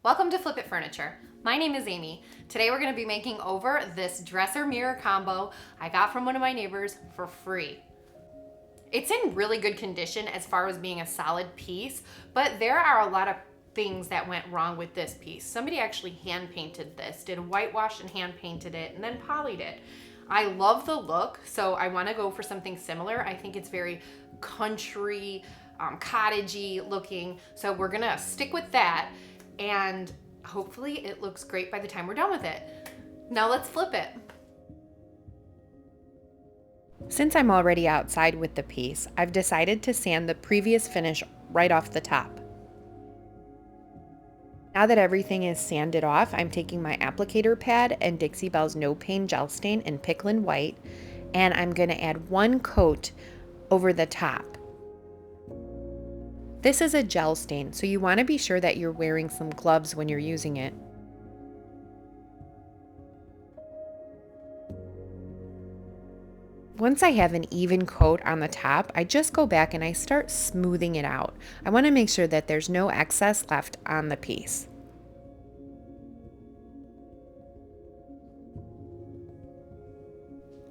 Welcome to Flip It Furniture. My name is Amy. Today we're going to be making over this dresser mirror combo I got from one of my neighbors for free. It's in really good condition as far as being a solid piece, but there are a lot of things that went wrong with this piece. Somebody actually hand painted this, did a whitewash and hand painted it, and then polyed it. I love the look, so I want to go for something similar. I think it's very country, cottagey looking, so we're gonna stick with that, and hopefully it looks great by the time we're done with it. Now let's flip it. Since I'm already outside with the piece, I've decided to sand the previous finish right off the top. Now that everything is sanded off, I'm taking my applicator pad and Dixie Belle's No Pain Gel Stain in Picklin White, and I'm going to add one coat over the top. This is a gel stain, so you want to be sure that you're wearing some gloves when you're using it. Once I have an even coat on the top, I just go back and I start smoothing it out. I want to make sure that there's no excess left on the piece.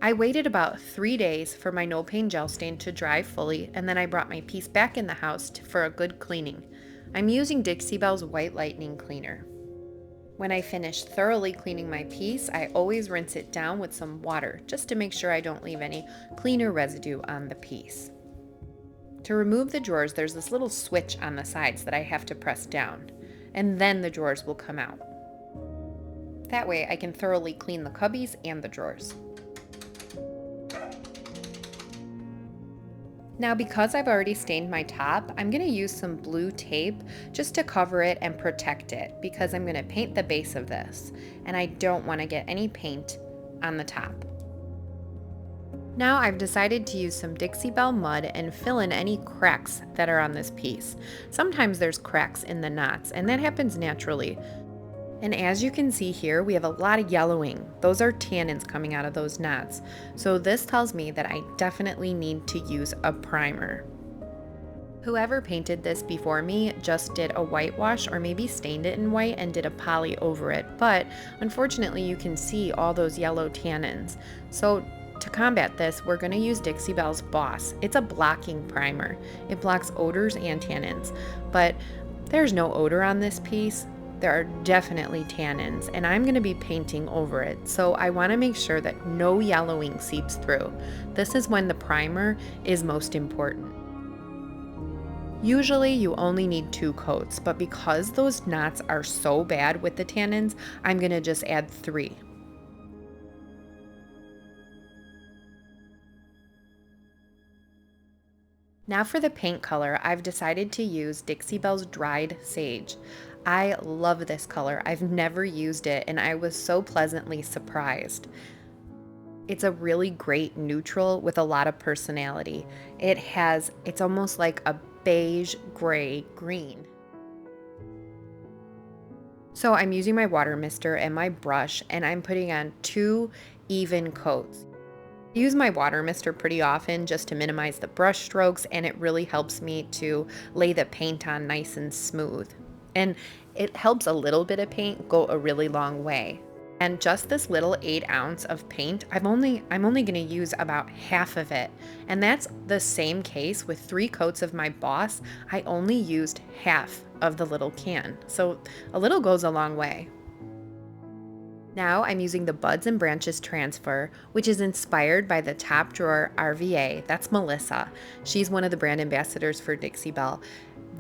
I waited about 3 days for my no pain gel stain to dry fully, and then I brought my piece back in the house for a good cleaning. I'm using Dixie Belle's White Lightning Cleaner. When I finish thoroughly cleaning my piece, I always rinse it down with some water, just to make sure I don't leave any cleaner residue on the piece. To remove the drawers, there's this little switch on the sides that I have to press down, and then the drawers will come out. That way I can thoroughly clean the cubbies and the drawers. Now, because I've already stained my top, I'm going to use some blue tape just to cover it and protect it, because I'm going to paint the base of this, and I don't want to get any paint on the top. Now I've decided to use some Dixie Belle mud and fill in any cracks that are on this piece. Sometimes there's cracks in the knots, and that happens naturally. And as you can see here, we have a lot of yellowing. Those are tannins coming out of those knots. So this tells me that I definitely need to use a primer. Whoever painted this before me just did a whitewash or maybe stained it in white and did a poly over it. But unfortunately, you can see all those yellow tannins. So to combat this, we're going to use Dixie Belle's Boss. It's a blocking primer. It blocks odors and tannins, but there's no odor on this piece. There are definitely tannins, and I'm going to be painting over it, so I want to make sure that no yellowing seeps through. This is when the primer is most important. Usually you only need 2 coats, but because those knots are so bad with the tannins, I'm going to just add 3. Now for the paint color, I've decided to use Dixie Belle's Dried Sage. I love this color. I've never used it, and I was so pleasantly surprised. It's a really great neutral with a lot of personality. It's almost like a beige gray green. So I'm using my water mister and my brush, and I'm putting on 2 even coats. I use my water mister pretty often just to minimize the brush strokes, and it really helps me to lay the paint on nice and smooth. And it helps a little bit of paint go a really long way. And just this little 8 ounce of paint, I'm only going to use about half of it. And that's the same case with 3 coats of my Boss. I only used half of the little can. So a little goes a long way. Now I'm using the Buds and Branches Transfer, which is inspired by the Top Drawer RVA. That's Melissa. She's one of the brand ambassadors for Dixie Belle.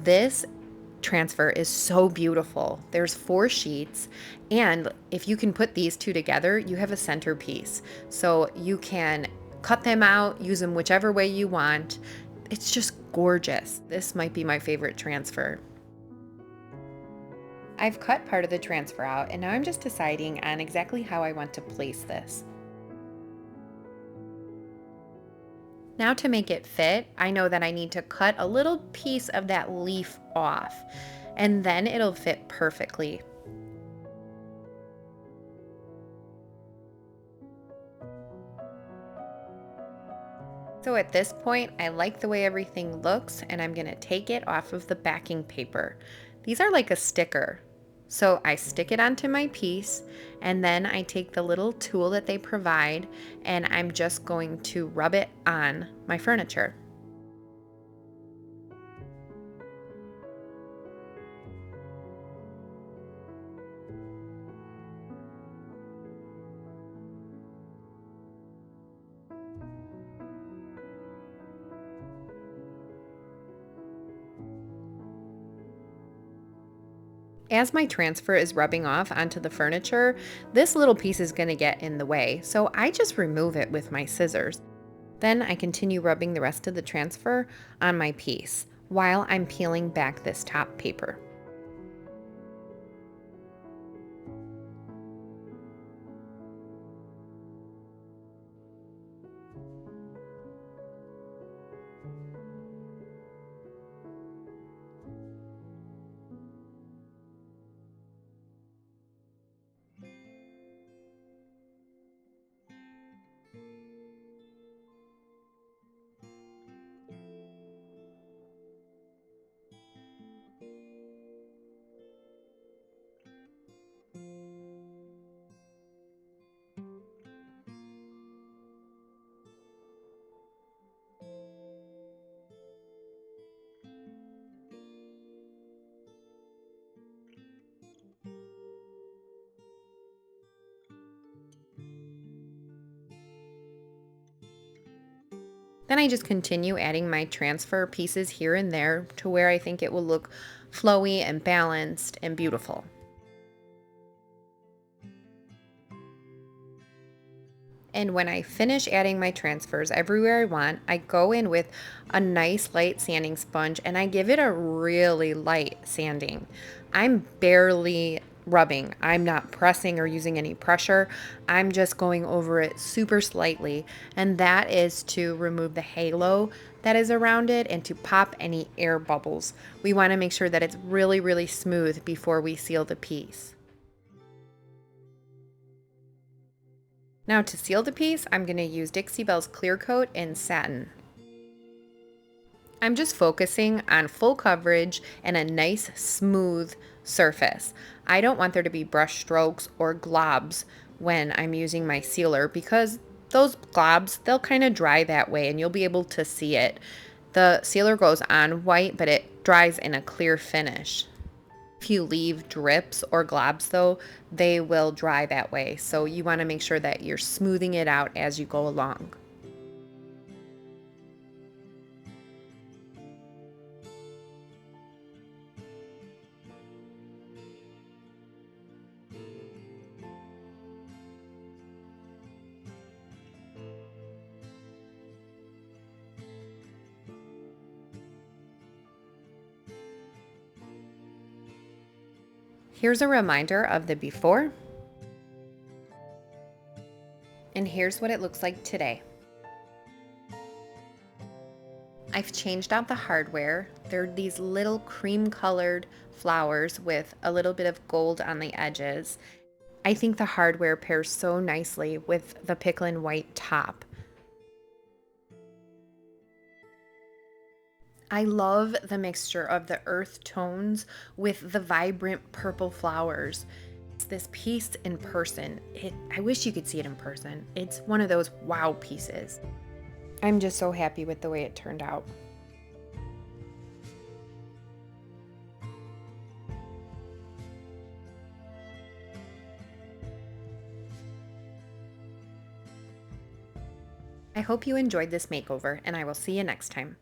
This transfer is so beautiful. There's 4 sheets, and if you can put these 2 together, you have a centerpiece. So you can cut them out, use them whichever way you want. It's just gorgeous. This might be my favorite transfer. I've cut part of the transfer out, and now I'm just deciding on exactly how I want to place this. Now to make it fit, I know that I need to cut a little piece of that leaf off, and then it'll fit perfectly. So at this point, I like the way everything looks, and I'm going to take it off of the backing paper. These are like a sticker, So I stick it onto my piece, and then I take the little tool that they provide and I'm just going to rub it on my furniture. As my transfer is rubbing off onto the furniture, this little piece is going to get in the way, so I just remove it with my scissors. Then I continue rubbing the rest of the transfer on my piece while I'm peeling back this top paper. Then I just continue adding my transfer pieces here and there to where I think it will look flowy and balanced and beautiful. And when I finish adding my transfers everywhere I want, I go in with a nice light sanding sponge and I give it a really light sanding. I'm barely rubbing. I'm not pressing or using any pressure. I'm just going over it super slightly, and that is to remove the halo that is around it and to pop any air bubbles. We want to make sure that it's really, really smooth before we seal the piece. Now to seal the piece, I'm going to use Dixie Belle's Clear Coat in Satin. I'm just focusing on full coverage and a nice smooth surface. I don't want there to be brush strokes or globs when I'm using my sealer because those globs, they'll kind of dry that way and you'll be able to see it. The sealer goes on white, but it dries in a clear finish. If you leave drips or globs though, they will dry that way. So you want to make sure that you're smoothing it out as you go along. Here's a reminder of the before, and here's what it looks like today. I've changed out the hardware. They're these little cream colored flowers with a little bit of gold on the edges. I think the hardware pairs so nicely with the picklin white top. I love the mixture of the earth tones with the vibrant purple flowers. This piece in person, I wish you could see it in person. It's one of those wow pieces. I'm just so happy with the way it turned out. I hope you enjoyed this makeover, and I will see you next time.